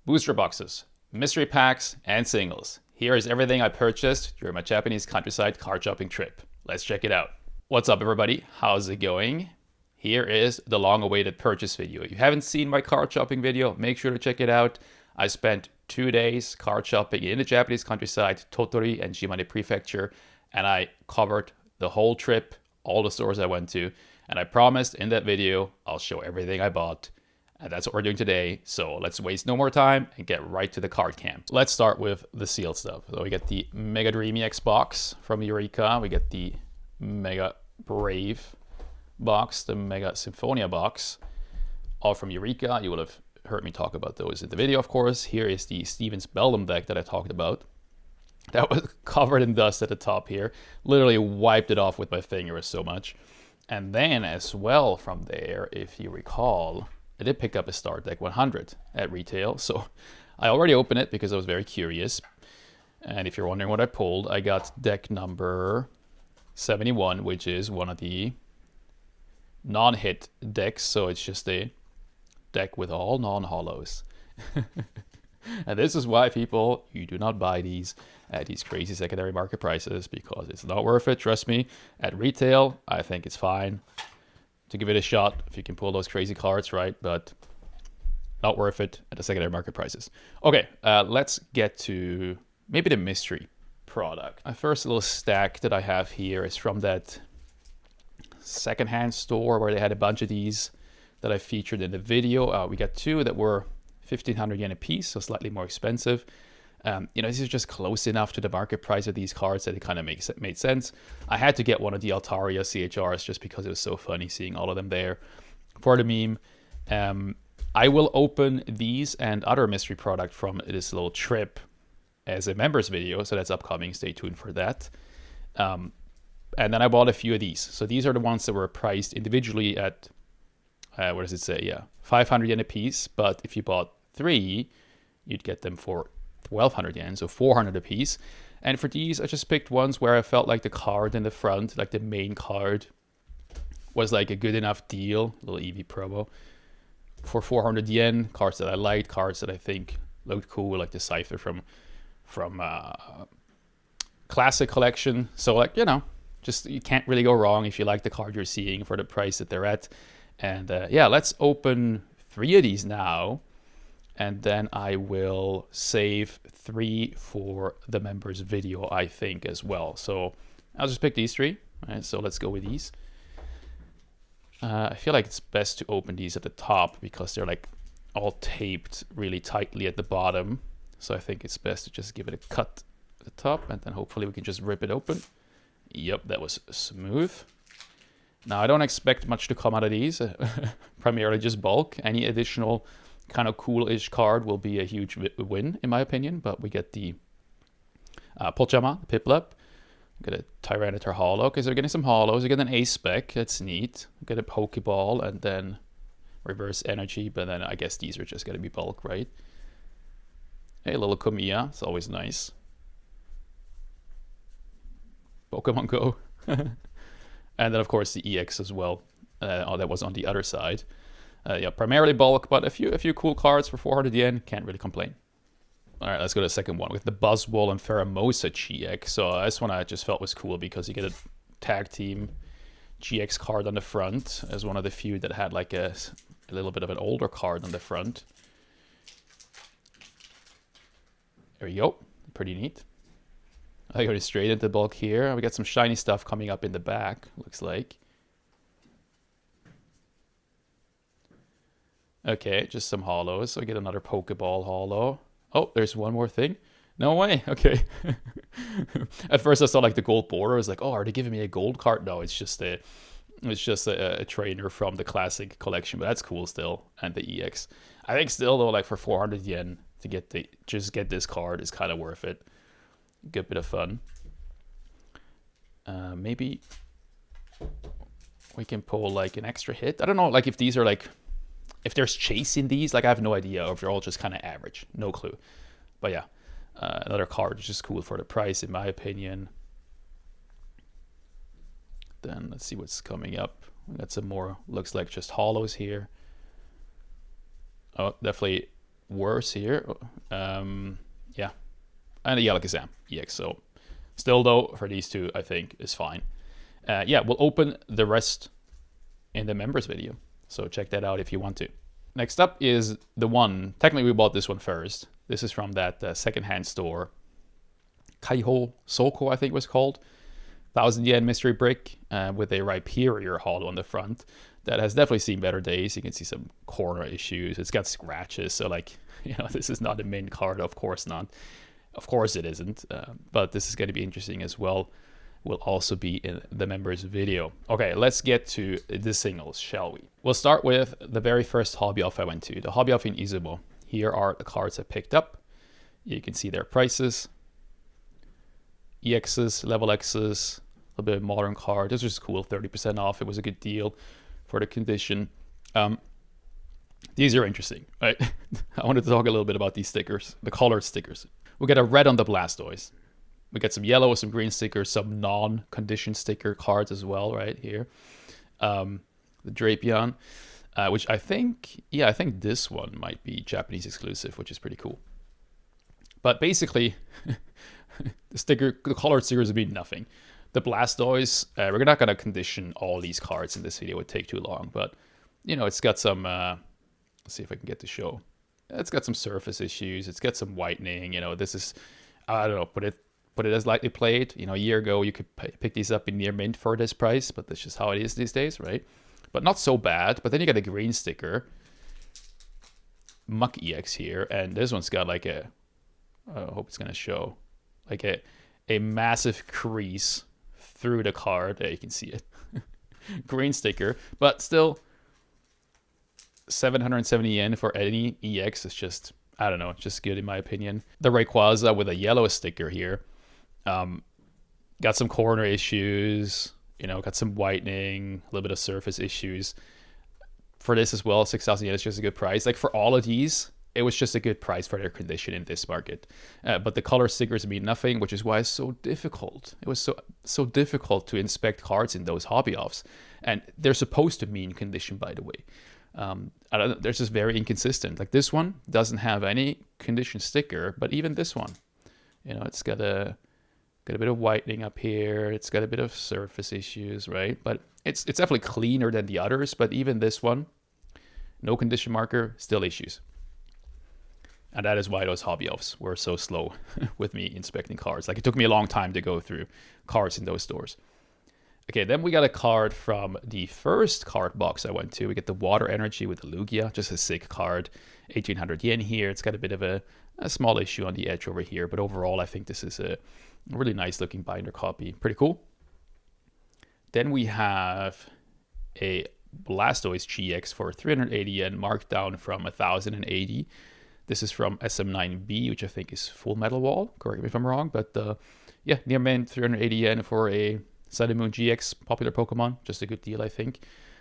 Booster boxes, mystery packs, and singles. Here is everything I purchased during my Japanese countryside card shopping trip. Let's check it out. What's up, everybody? How's it going? Here is the long-awaited purchase video. If you haven't seen my card shopping video, make sure to check it out. I spent 2 days card shopping in the Japanese countryside, Tottori and Shimane Prefecture, and I covered the whole trip, all the stores I went to, and I promised in that video I'll show everything I bought. And that's what we're doing today. So let's waste no more time and get right to the card camp. Let's start with the sealed stuff. So we get the Mega Dreamy X box from Eureka. We get the Mega Brave box, the Mega Symphonia box, all from Eureka. You will have heard me talk about those in the video, of course. Here is the Stevens Beldam deck that I talked about. That was covered in dust at the top here. Literally wiped it off with my finger so much. And then as well from there, if you recall, I did pick up a Star Deck 100 at retail, so I already opened it because I was very curious. And if you're wondering what I pulled, I got deck number 71, which is one of the non-hit decks, so it's just a deck with all non-holos. And this is why people, you do not buy these at these crazy secondary market prices, because it's not worth it, trust me. At retail, I think it's fine to give it a shot if you can pull those crazy cards, right? But not worth it at the secondary market prices. Okay, let's get to maybe the mystery product. My first little stack that I have here is from that secondhand store where they had a bunch of these that I featured in the video. We got two that were 1,500 yen a piece, so slightly more expensive. These are just close enough to the market price of these cards that it kind of made sense. I had to get one of the Altaria CHRs just because it was so funny seeing all of them there for the meme. I will open these and other mystery product from this little trip as a members video, so that's upcoming. Stay tuned for that. And then I bought a few of these. So these are the ones that were priced individually at, what does it say? Yeah, 500 yen a piece. But if you bought 3, you'd get them for 1,200 yen, so 400 a piece. And for these, I just picked ones where I felt like the card in the front, like the main card, was like a good enough deal, a little EV promo, for 400 yen. Cards that I liked, cards that I think looked cool, like the Cypher from Classic Collection. So like, just you can't really go wrong if you like the card you're seeing for the price that they're at. And yeah, let's open 3 of these now. And then I will save 3 for the members video, I think, as well. So I'll just pick these 3. Right, so let's go with these. I feel like it's best to open these at the top because they're like all taped really tightly at the bottom. So I think it's best to just give it a cut at the top, and then hopefully we can just rip it open. Yep, that was smooth. Now I don't expect much to come out of these, primarily just bulk. Any additional kind of cool-ish card will be a huge win, in my opinion. But we get the Pochama, Piplup. We get a Tyranitar Holo, because they're getting some Holos. We get an A-Spec, that's neat. We get a Pokeball, and then Reverse Energy. But then I guess these are just going to be bulk, right? Hey, little Kamiya, it's always nice. Pokemon Go. And then, of course, the EX as well. That was on the other side. Yeah, primarily bulk, but a few cool cards for 400 yen. Can't really complain. All right, let's go to the second one with the Buzzwole and Pheromosa GX. So this one I just felt was cool because you get a tag team GX card on the front as one of the few that had like a little bit of an older card on the front. There we go. Pretty neat. I go straight into bulk here. We got some shiny stuff coming up in the back, looks like. Okay, just some holos. So we get another Pokeball holo. Oh, there's one more thing. No way. Okay. At first I saw like the gold border. I was like, oh, are they giving me a gold card? No, it's just a trainer from the Classic Collection, but that's cool still. And the EX. I think still though, like for 400 yen to get this card is kind of worth it. Good bit of fun. Maybe we can pull like an extra hit. I don't know, like if these are like, if there's chase in these, like I have no idea, or if they're all just kind of average. No clue. But yeah, another card is just cool for the price, in my opinion. Then let's see what's coming up. We got some more, looks like just holos here. Oh, definitely worse here. Yeah, and a Alakazam EX. So still though, for these two, I think is fine. Yeah, we'll open the rest in the members video. So check that out if you want to. Next up is the one, technically we bought this one first. This is from that secondhand store. Kaiho Soko, I think it was called. 1,000 yen mystery brick with a Rhyperior holo on the front. That has definitely seen better days. You can see some corner issues. It's got scratches. So like, this is not a main card. Of course not. Of course it isn't. But this is going to be interesting as well. Will also be in the members video. Okay, let's get to the singles, shall we? We'll start with the very first hobby off I went to, the hobby off in Izumo. Here are the cards I picked up. You can see their prices. EXs, level Xs, a little bit of modern card. This was cool, 30% off. It was a good deal for the condition. These are interesting, right? I wanted to talk a little bit about these stickers, the colored stickers. We get a red on the Blastoise. We get some yellow, some green stickers, some non-condition sticker cards as well, right here. The Drapion, which I think this one might be Japanese exclusive, which is pretty cool. But basically, the colored stickers mean nothing. The Blastoise, we're not going to condition all these cards in this video. It would take too long. But, it's got some, let's see if I can get to show. It's got some surface issues. It's got some whitening. This is, I don't know, put it as lightly played. A year ago, you could pick these up in near mint for this price, but that's just how it is these days, right? But not so bad. But then you got a green sticker, Muck EX here, and this one's got like I hope it's gonna show, like a massive crease through the card. There you can see it. Green sticker, but still 770 yen for any EX is just, I don't know, it's just good in my opinion. The Rayquaza with a yellow sticker here. Got some corner issues, got some whitening, a little bit of surface issues. For this as well, 6,000 yen is just a good price. Like for all of these, it was just a good price for their condition in this market. But the color stickers mean nothing, which is why it's so difficult. It was so difficult to inspect cards in those hobby offs. And they're supposed to mean condition, by the way. I don't know, they're just very inconsistent. Like this one doesn't have any condition sticker, but even this one, it's got a bit of whitening up here. It's got a bit of surface issues, right? But it's definitely cleaner than the others. But even this one, no condition marker, still issues. And that is why those hobby offs were so slow with me inspecting cards. Like it took me a long time to go through cards in those stores. Okay, then we got a card from the first card box I went to. We get the Water Energy with the Lugia, just a sick card. 1,800 yen here. It's got a bit of a small issue on the edge over here. But overall, I think this is a really nice looking binder copy. Pretty cool. Then we have a Blastoise GX for 380 yen, marked down from 1,080. This is from SM9B, which I think is Full Metal Wall. Correct me if I'm wrong. But yeah, near mint, 380 yen for a Sun and Moon GX, popular Pokemon. Just a good deal, I think.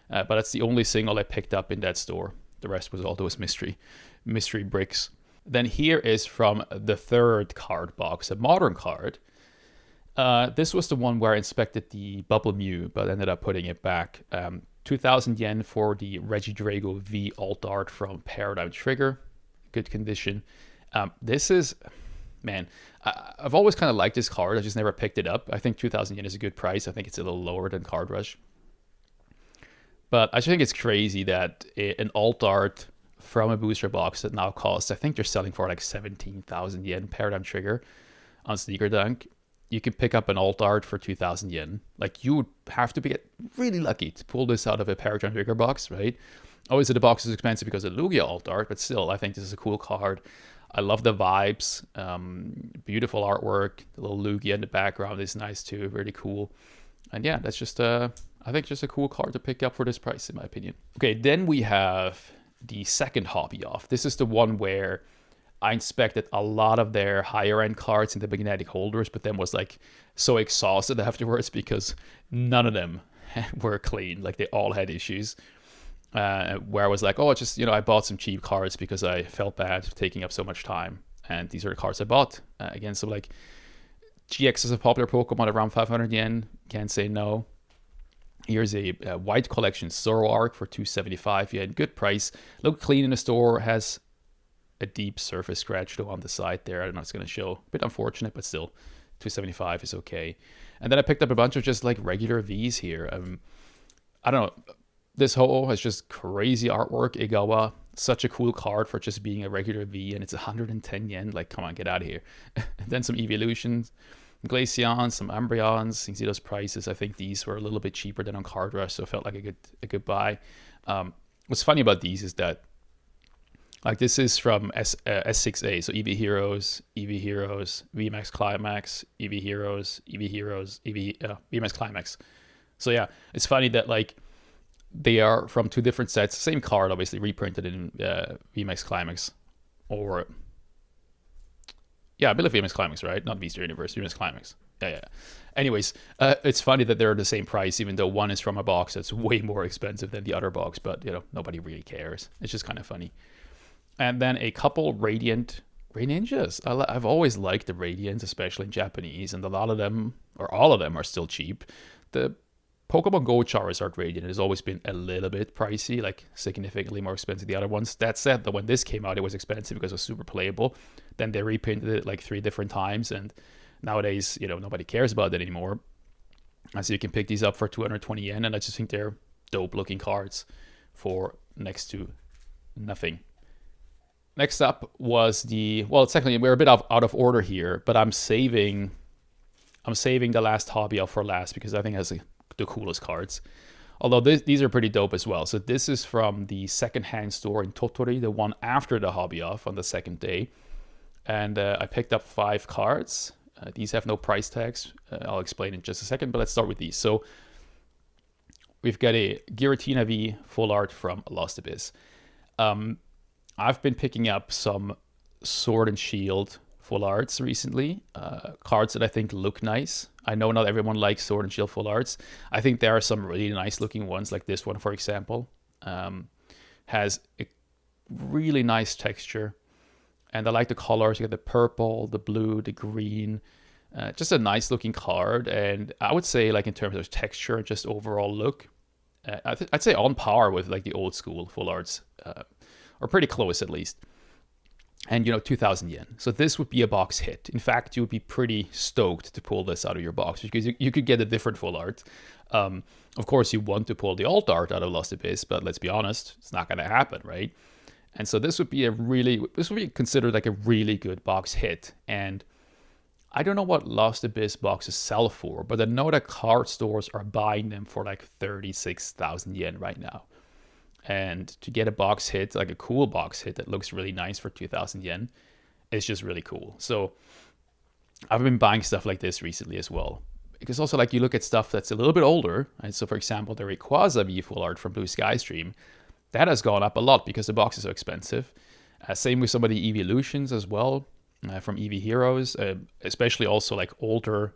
But that's the only single I picked up in that store. The rest was all those mystery bricks. Then here is from the third card box, a modern card. This was the one where I inspected the Bubble Mew, but ended up putting it back. 2,000 yen for the Regidrago V Alt Art from Paradigm Trigger. Good condition. This is, man, I've always kind of liked this card. I just never picked it up. I think 2,000 yen is a good price. I think it's a little lower than Card Rush. But I just think it's crazy that an alt art from a booster box that now costs, I think they're selling for like 17,000 yen, Paradigm Trigger on Sneaker Dunk. You can pick up an alt art for 2,000 yen. Like you would have to be really lucky to pull this out of a Paradigm Trigger box, right? Obviously the box is expensive because of Lugia alt art, but still, I think this is a cool card. I love the vibes. Beautiful artwork. The little Lugia in the background is nice too. Really cool. And yeah, that's just I think just a cool card to pick up for this price, in my opinion. Okay, then we have the second hobby off. This is the one where I inspected a lot of their higher end cards in the magnetic holders, but then was like so exhausted afterwards because none of them were clean. Like they all had issues. Where I was like, oh, just, I bought some cheap cards because I felt bad taking up so much time. And these are the cards I bought. Again, so like GX is a popular Pokemon around 500 yen. Can't say no. Here's a white collection Zoroark for 275 yen. Good price. Look clean in the store. Has a deep surface scratch though on the side there. I don't know if it's going to show. A bit unfortunate, but still, 275 is okay. And then I picked up a bunch of just like regular Vs here. I don't know. This Ho-Oh has just crazy artwork. Igawa, such a cool card for just being a regular V, and it's 110 yen. Like, come on, get out of here. And then some Evolutions, Glaceons, some Umbreons. You can see those prices. I think these were a little bit cheaper than on Card Rush, so it felt like a good buy. What's funny about these is that, like, this is from S6A, so EV Heroes, VMAX Climax, EV Heroes, VMAX Climax. So yeah, it's funny that like they are from two different sets, same card, obviously reprinted in VMAX Climax, or yeah, I believe VMAX Climax, right? Not Beast Universe, VMAX Climax. Yeah. Anyways, it's funny that they're the same price, even though one is from a box that's way more expensive than the other box. But you know, nobody really cares. It's just kind of funny. And then a couple Radiant Greninjas. I've always liked the Radiants, especially in Japanese, and a lot of them, or all of them, are still cheap. The Pokemon Go Charizard Radiant has always been a little bit pricey, like significantly more expensive than the other ones. That said, though, when this came out, it was expensive because it was super playable. Then they reprinted it like 3 different times, and nowadays, you know, nobody cares about it anymore. And so you can pick these up for 220 yen, and I just think they're dope looking cards for next to nothing. Next up was technically we're a bit out of order here, but I'm saving the last hobby off for last because I think it has the coolest cards. Although these are pretty dope as well. So this is from the secondhand store in Totori, the one after the hobby off on the second day. And I picked up 5 cards. These have no price tags. I'll explain in just a second, but let's start with these. So we've got a Giratina V full art from Lost Abyss. I've been picking up some Sword and Shield full arts recently, cards that I think look nice. I know not everyone likes Sword and Shield full arts. I think there are some really nice looking ones, like this one, for example. Has a really nice texture, and I like the colors. You got the purple, the blue, the green. Just a nice looking card, and I would say, like, in terms of texture and just overall look, I'd say on par with like the old school full arts, or pretty close at least. And, you know, 2,000 yen. So this would be a box hit. In fact, you would be pretty stoked to pull this out of your box because you could get a different full art. Of course, you want to pull the alt art out of Lost Abyss, but let's be honest, it's not going to happen, right? And so this would be considered like a really good box hit. And I don't know what Lost Abyss boxes sell for, but I know that card stores are buying them for like 36,000 yen right now. And to get a box hit, like a cool box hit that looks really nice for 2,000 yen, is just really cool. So I've been buying stuff like this recently as well. Because also, like, you look at stuff that's a little bit older, right? So for example, the Rayquaza V full art from Blue Sky Stream, that has gone up a lot because the box is so expensive. Same with some of the Evolutions as well, from EV Heroes, especially also like older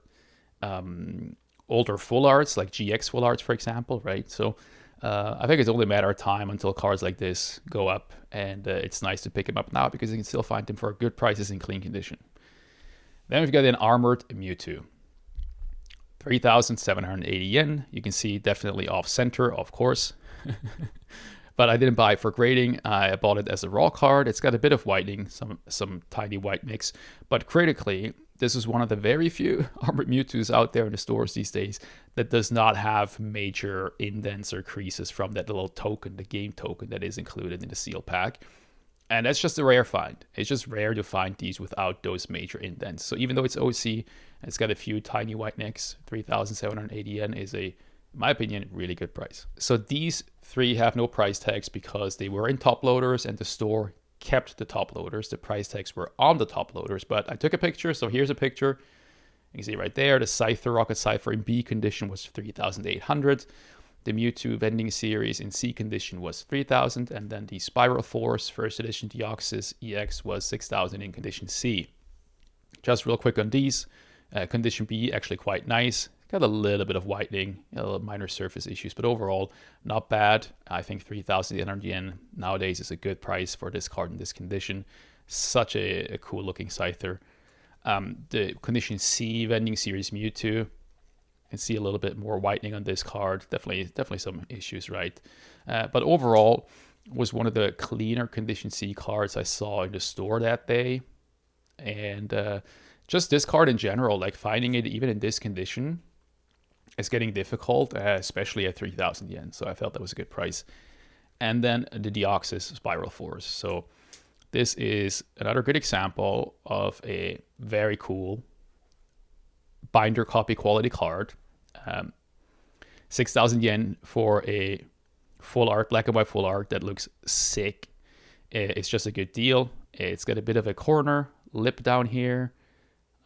full arts, like GX full arts, for example, right? So I think it's only a matter of time until cards like this go up, and it's nice to pick them up now because you can still find them for good prices in clean condition. Then we've got an Armored Mewtwo. 3,780 yen. You can see definitely off center, of course. But I didn't buy it for grading. I bought it as a raw card. It's got a bit of whitening, some tiny white mix. But critically, this is one of the very few Armored Mewtwo's out there in the stores these days that does not have major indents or creases from that little token, the game token that is included in the seal pack. And that's just a rare find. It's just rare to find these without those major indents. So even though it's OC, it's got a few tiny white nicks, 3,780 yen is in my opinion, really good price. So these 3 have no price tags because they were in top loaders and the store kept the top loaders. The price tags were on the top loaders, but I took a picture. So here's a picture. You can see right there, the Scyther, Rocket Scyther in B condition was 3,800. The Mewtwo Vending series in C condition was 3,000. And then the Spiral Force first edition Deoxys EX was 6,000 in condition C. Just real quick on these. Condition B, actually quite nice. Got a little bit of whitening, minor surface issues, but overall not bad. I think 3,800 yen nowadays is a good price for this card in this condition. Such a cool looking Scyther. The condition C Vending series Mewtwo, you can see a little bit more whitening on this card. Definitely some issues, right? But overall, was one of the cleaner condition C cards I saw in the store that day. And just this card in general, like finding it even in this condition is getting difficult, especially at 3,000 yen. So I felt that was a good price. And then the Deoxys Spiral Force. So this is another good example of a very cool binder copy quality card. 6,000 yen for a full art, black and white full art that looks sick. It's just a good deal. It's got a bit of a corner lip down here.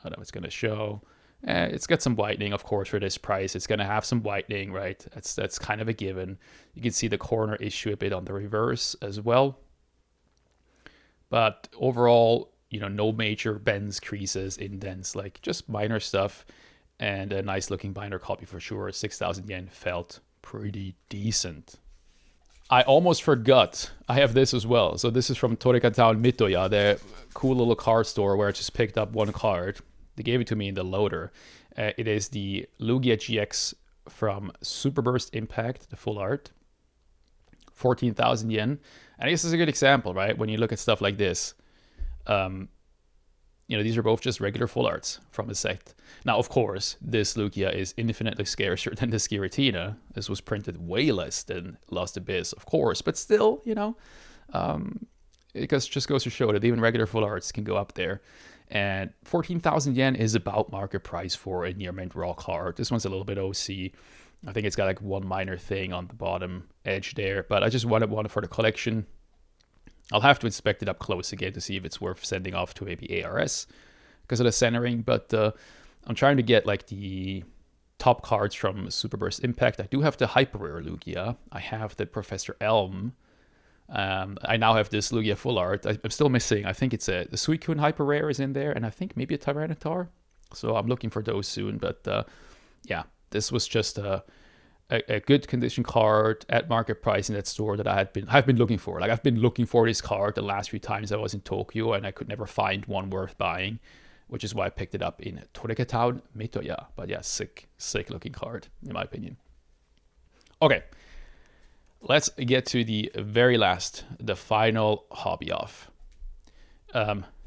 I don't know, it's going to show. It's got some whitening, of course, for this price. It's going to have some whitening, right? That's kind of a given. You can see the corner issue a bit on the reverse as well. But overall, no major bends, creases, indents, like just minor stuff. And a nice looking binder copy for sure. 6,000 yen felt pretty decent. I almost forgot. I have this as well. So this is from Toreka Town Mitoya, the cool little card store where I just picked up one card. They gave it to me in the loader. It is the Lugia GX from Super Burst Impact, the full art. 14,000 yen. And this is a good example, right? When you look at stuff like this. These are both just regular full arts from a set. Now, of course, this Lugia is infinitely scarcer than the Giratina. This was printed way less than Lost Abyss, of course. But still, it just goes to show that even regular full arts can go up there. And 14,000 yen is about market price for a near mint raw card. This one's a little bit OC. I think it's got like one minor thing on the bottom edge there. But I just wanted one for the collection. I'll have to inspect it up close again to see if it's worth sending off to maybe ARS because of the centering. But I'm trying to get like the top cards from Super Burst Impact. I do have the Hyper Rare Lugia. I have the Professor Elm. I now have this Lugia full art. I'm still missing. I think it's the Suicune Hyper Rare is in there, and I think maybe a Tyranitar. So I'm looking for those soon. But yeah, this was just a good condition card at market price in that store that I've been looking for. Like I've been looking for this card the last few times I was in Tokyo, and I could never find one worth buying, which is why I picked it up in Toreka Town Mitoya. But yeah, sick looking card in my opinion. Okay, let's get to the very last, the final hobby off.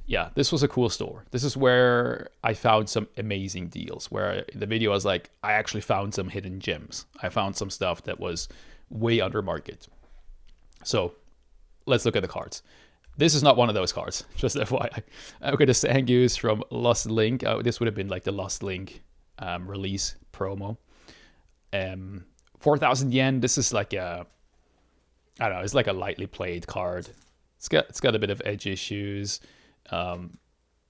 Yeah, this was a cool store. This is where I found some amazing deals, where in the video I was like, I actually found some hidden gems. I found some stuff that was way under market. So let's look at the cards. This is not one of those cards, just FYI. Okay, the Sangoose from Lost Link. This would have been like the Lost Link release promo. 4,000 yen. This is like I don't know, it's like a lightly played card. It's got a bit of edge issues. A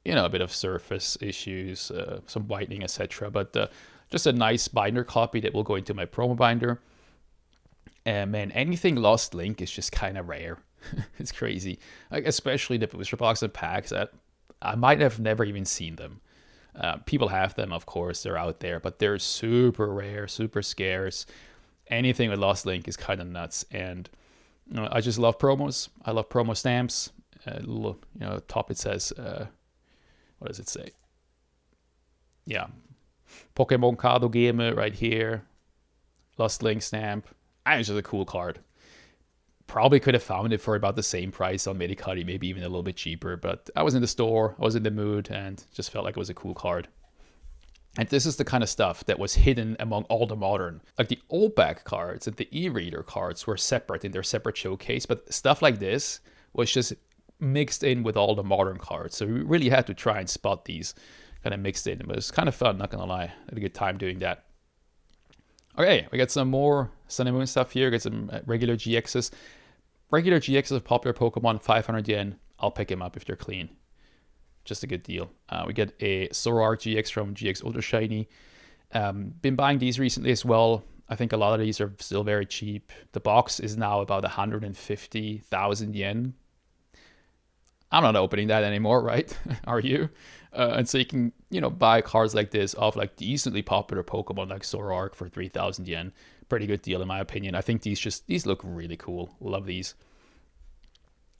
bit of surface issues, some whitening, etc. But just a nice binder copy that will go into my promo binder. And man, anything Lost Link is just kind of rare. It's crazy, like especially the booster box and packs that I might have never even seen them. People have them, of course, they're out there, but they're super rare, super scarce. Anything with Lost Link is kind of nuts, and I just love promos. I love promo stamps. Top it says, what does it say? Yeah, Pokémon Kado Game right here. Lost Link stamp. It's just a cool card. Probably could have found it for about the same price on Medicari, maybe even a little bit cheaper. But I was in the store, I was in the mood, and just felt like it was a cool card. And this is the kind of stuff that was hidden among all the modern. Like the OBAC cards and the e-reader cards were separate in their separate showcase. But stuff like this was just mixed in with all the modern cards. So we really had to try and spot these kind of mixed in. But it was kind of fun, not gonna lie. I had a good time doing that. Okay, we got some more Sun and Moon stuff here. Got some regular GXs. Regular GXs of popular Pokemon, 500 yen. I'll pick them up if they're clean. Just a good deal. We get a Zoroark GX from GX Ultra Shiny. Been buying these recently as well. I think a lot of these are still very cheap. The box is now about 150,000 yen. I'm not opening that anymore, right? Are you? And so you can, buy cards like this off like decently popular Pokemon like Zoroark for 3,000 yen. Pretty good deal in my opinion. I think these look really cool. Love these.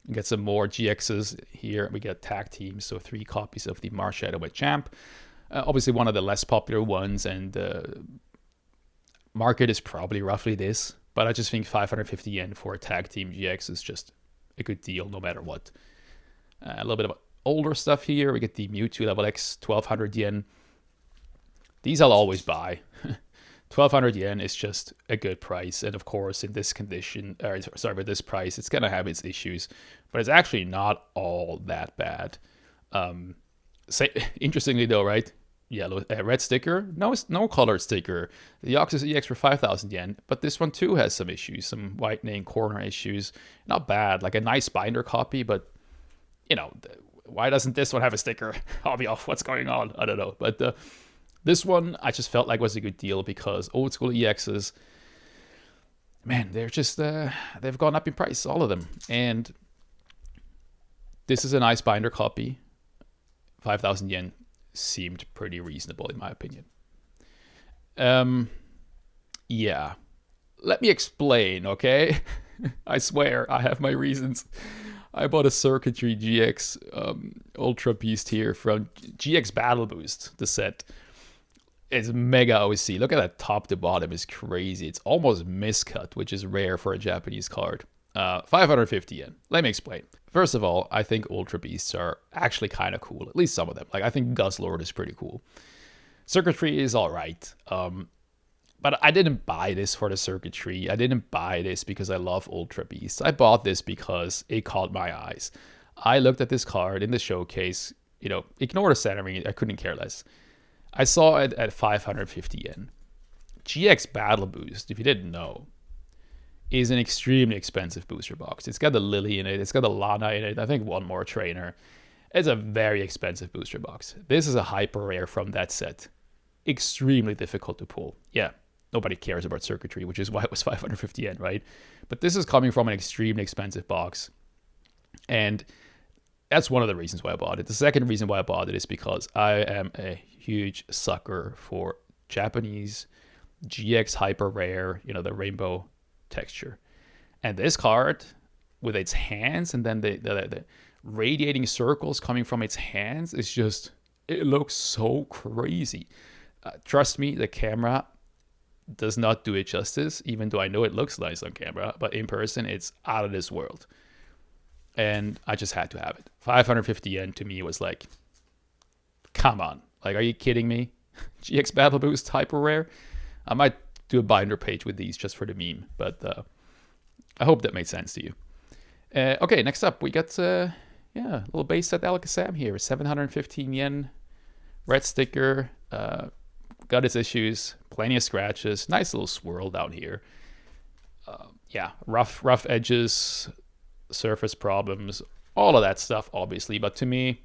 We get some more GXs here. We get tag teams, so 3 copies of the Marshadow with Champ. Obviously one of the less popular ones, and market is probably roughly this. But I just think 550 yen for a tag team GX is just a good deal no matter what. A little bit of older stuff here. We get the Mewtwo Level X, 1200 yen. These I'll always buy. 1200 yen is just a good price. And of course, in this condition, or sorry, with this price, it's going to have its issues. But it's actually not all that bad. Interestingly though, right? Yellow, red sticker, no colored sticker. The Oxus EX for 5,000 yen, but this one too has some issues, some whitening, corner issues. Not bad, like a nice binder copy, but you know, why doesn't this one have a sticker? I'll be off. What's going on? I don't know. But this one I just felt like was a good deal because old school EXs, man, they're just they've gone up in price, all of them, and this is a nice binder copy. 5,000 yen seemed pretty reasonable in my opinion. Yeah. Let me explain, okay? I swear, I have my reasons. I bought a Circuitry GX Ultra Beast here from GX Battle Boost, the set. It's mega OC. Look at that top to bottom is crazy. It's almost miscut, which is rare for a Japanese card. 550 yen. Let me explain. First of all, I think Ultra Beasts are actually kind of cool. At least some of them. Like, I think Guzzlord is pretty cool. Circuitry is alright. But I didn't buy this for the circuitry. I didn't buy this because I love Ultra Beasts. I bought this because it caught my eyes. I looked at this card in the showcase. You know, ignore the centering. I couldn't care less. I saw it at 550 yen. GX Battle Boost, if you didn't know, is an extremely expensive booster box. It's got the Lily in it. It's got the Lana in it. I think one more trainer. It's a very expensive booster box. This is a hyper rare from that set. Extremely difficult to pull. Yeah, nobody cares about circuitry, which is why it was 550 yen, right? But this is coming from an extremely expensive box. And that's one of the reasons why I bought it. The second reason why I bought it is because I am a huge sucker for Japanese GX hyper rare, you know, the rainbow texture. And this card with its hands and then the radiating circles coming from its hands is just, it looks so crazy. Trust me, the camera does not do it justice, even though I know it looks nice on camera, but in person it's out of this world. And I just had to have it. 550 yen to me was like, come on, like, are you kidding me? GX Battle Boost hyper rare. I might do a binder page with these just for the meme, but I hope that made sense to you. Okay, next up we got a little base set Alakazam here, 715 yen, red sticker, got its issues, plenty of scratches, nice little swirl down here. Rough edges, surface problems, all of that stuff obviously, but to me,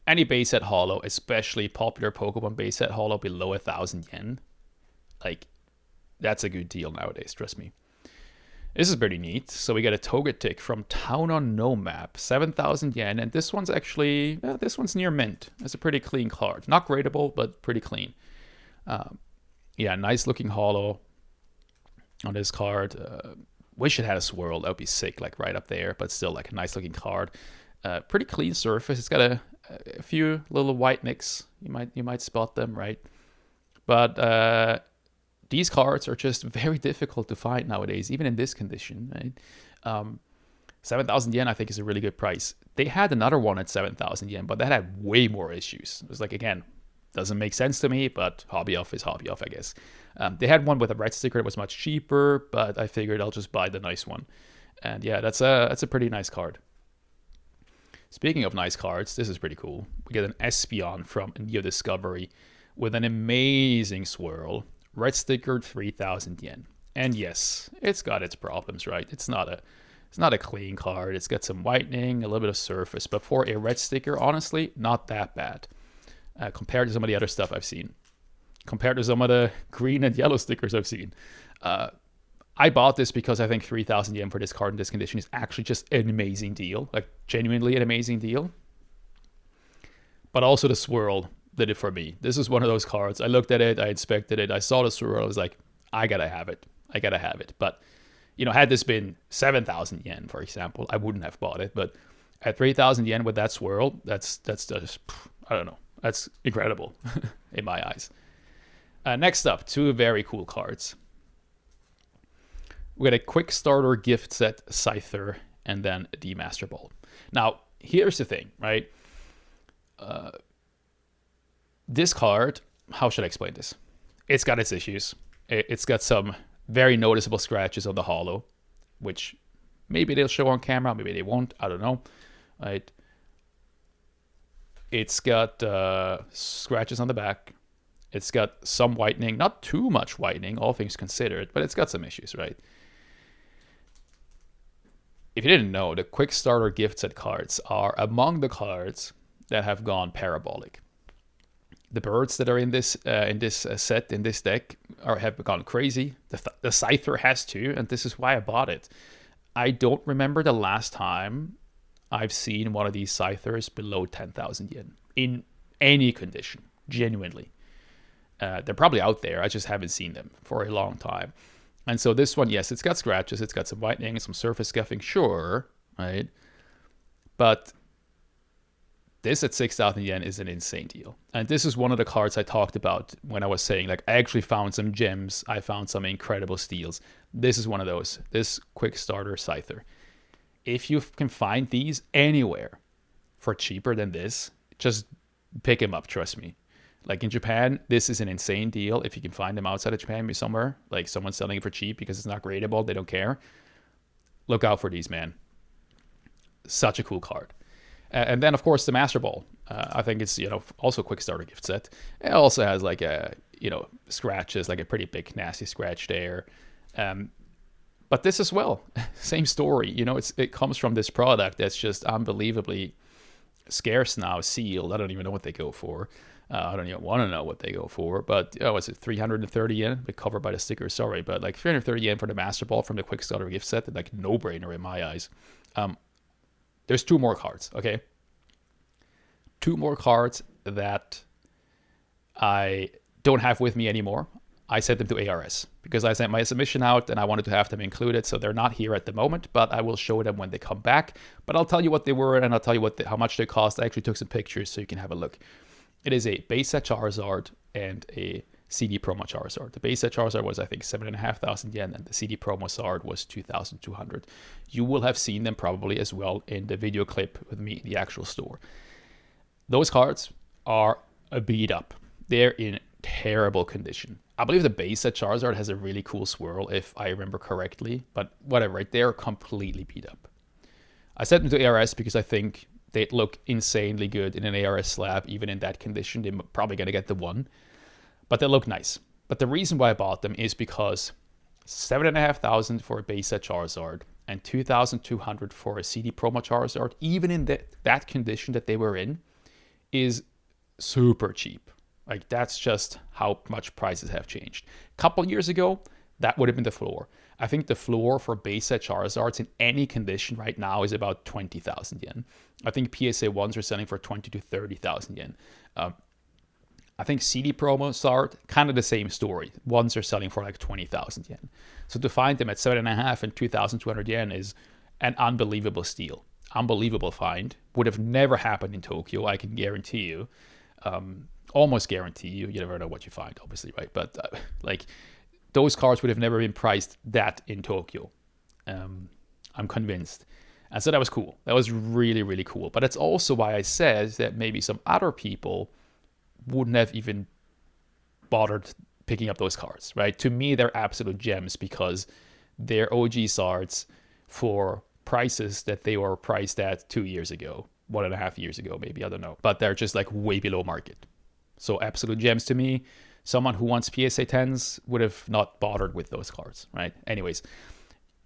any base set holo, especially popular Pokemon base set holo below 1,000 yen, like, that's a good deal nowadays, trust me. This is pretty neat. So we get a Togetic from Town on No Map, 7,000 yen, and this one's actually, this one's near mint. It's a pretty clean card. Not gradable, but pretty clean. Nice looking holo on this card. Wish it had a swirl, that would be sick, like right up there, but still like a nice looking card. Pretty clean surface. It's got a few little white nicks. You might spot them, right? But these cards are just very difficult to find nowadays, even in this condition, right? 7,000 yen, I think, is a really good price. They had another one at 7,000 yen, but that had way more issues. It was like, again, doesn't make sense to me, but hobby off is hobby off, I guess. They had one with a red sticker that was much cheaper, but I figured I'll just buy the nice one. And yeah, that's a pretty nice card. Speaking of nice cards, this is pretty cool. We get an Espeon from Neo Discovery with an amazing swirl. Red sticker, 3,000 yen. And yes, it's got its problems, right? It's not a clean card. It's got some whitening, a little bit of surface, but for a red sticker, honestly, not that bad compared to some of the other stuff I've seen. Compared to some of the green and yellow stickers I've seen. I bought this because I think 3,000 yen for this card in this condition is actually just an amazing deal. Like, genuinely an amazing deal. But also the swirl did it for me. This is one of those cards. I looked at it, I inspected it, I saw the swirl, I was like, I gotta have it. But, you know, had this been 7,000 yen, for example, I wouldn't have bought it. But at 3,000 yen with that swirl, that's just, I don't know, that's incredible in my eyes. Next up, two very cool cards. We got a quick starter gift set Scyther, and then the Master Ball. Now, here's the thing, right? This card, how should I explain this? It's got its issues. It's got some very noticeable scratches on the hollow, which maybe they'll show on camera, maybe they won't. I don't know. Right? It's got scratches on the back. It's got some whitening, not too much whitening, all things considered, but it's got some issues, right? If you didn't know, the quick starter gift set cards are among the cards that have gone parabolic. The birds that are in this set, in this deck, have gone crazy. The Scyther has too, and this is why I bought it. I don't remember the last time I've seen one of these Scythers below 10,000 yen in any condition, genuinely. They're probably out there. I just haven't seen them for a long time. And so this one, yes, it's got scratches. It's got some whitening, some surface scuffing, sure, right? But this at 6,000 yen is an insane deal. And this is one of the cards I talked about when I was saying, like, I actually found some gems. I found some incredible steals. This is one of those. This quick starter Scyther. If you can find these anywhere for cheaper than this, just pick them up, trust me. Like in Japan, this is an insane deal. If you can find them outside of Japan, maybe somewhere, like someone's selling it for cheap because it's not gradable, they don't care. Look out for these, man. Such a cool card. And then, of course, the Master Ball. I think it's, also a quick starter gift set. It also has like scratches, like a pretty big, nasty scratch there. But this as well, same story. It comes from this product that's just unbelievably scarce now, sealed. I don't even know what they go for. I don't even want to know what they go for. But, is it 330 yen? But covered by the sticker, sorry. But like 330 yen for the Master Ball from the quick starter gift set, like no-brainer in my eyes. There's two more cards, okay? Two more cards that I don't have with me anymore. I sent them to ARS because I sent my submission out and I wanted to have them included. So they're not here at the moment, but I will show them when they come back. But I'll tell you what they were and I'll tell you how much they cost. I actually took some pictures so you can have a look. It is a base set Charizard and a CD promo Charizard. The base set Charizard was, I think, 7,500 yen, and the CD promo Charizard was 2,200. You will have seen them probably as well in the video clip with me in the actual store. Those cards are beat up. They're in terrible condition. I believe the base set Charizard has a really cool swirl, if I remember correctly, but whatever, right? They're completely beat up. I sent them to ARS because I think they'd look insanely good in an ARS slab, even in that condition. They're probably going to get the one. But they look nice. But the reason why I bought them is because 7,500 for a base set Charizard and 2,200 for a CD promo Charizard, even in that condition that they were in, is super cheap. Like, that's just how much prices have changed. A couple years ago, that would have been the floor. I think the floor for base set Charizards in any condition right now is about 20,000 yen. I think PSA 1s are selling for 20 to 30,000 yen. I think CD promo Zard, kind of the same story. Ones are selling for like 20,000 yen. So to find them at 7.5 and 2,200 yen is an unbelievable steal. Unbelievable find. Would have never happened in Tokyo, I can guarantee you. Almost guarantee you. You never know what you find, obviously, right? But those cards would have never been priced that in Tokyo. I'm convinced. And so that was cool. That was really, really cool. But that's also why I said that maybe some other people wouldn't have even bothered picking up those cards, right? To me, they're absolute gems because they're OG Zards for prices that they were priced at 2 years ago, 1.5 years ago, maybe, I don't know. But they're just like way below market. So absolute gems to me. Someone who wants PSA 10s would have not bothered with those cards, right? Anyways,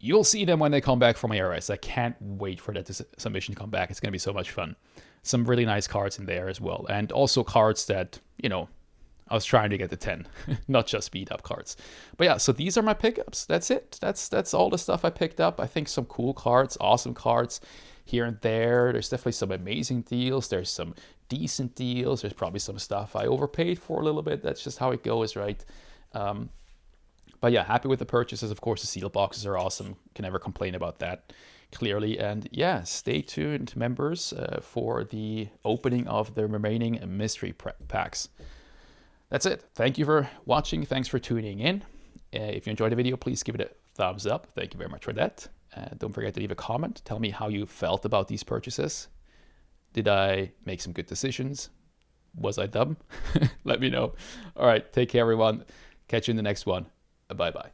you'll see them when they come back from ARS. I can't wait for that submission to come back. It's going to be so much fun. Some really nice cards in there as well. And also cards that, I was trying to get the 10, not just beat up cards. But yeah, so these are my pickups. That's it. That's all the stuff I picked up. I think some cool cards, awesome cards here and there. There's definitely some amazing deals. There's some decent deals. There's probably some stuff I overpaid for a little bit. That's just how it goes, right? But yeah, happy with the purchases. Of course, the seal boxes are awesome. Can never complain about that, clearly. And yeah, stay tuned, members, for the opening of the remaining mystery packs. That's it. Thank you for watching. Thanks for tuning in. If you enjoyed the video, please give it a thumbs up. Thank you very much for that. Don't forget to leave a comment. Tell me how you felt about these purchases. Did I make some good decisions? Was I dumb? Let me know. All right, take care, everyone. Catch you in the next one. Bye-bye.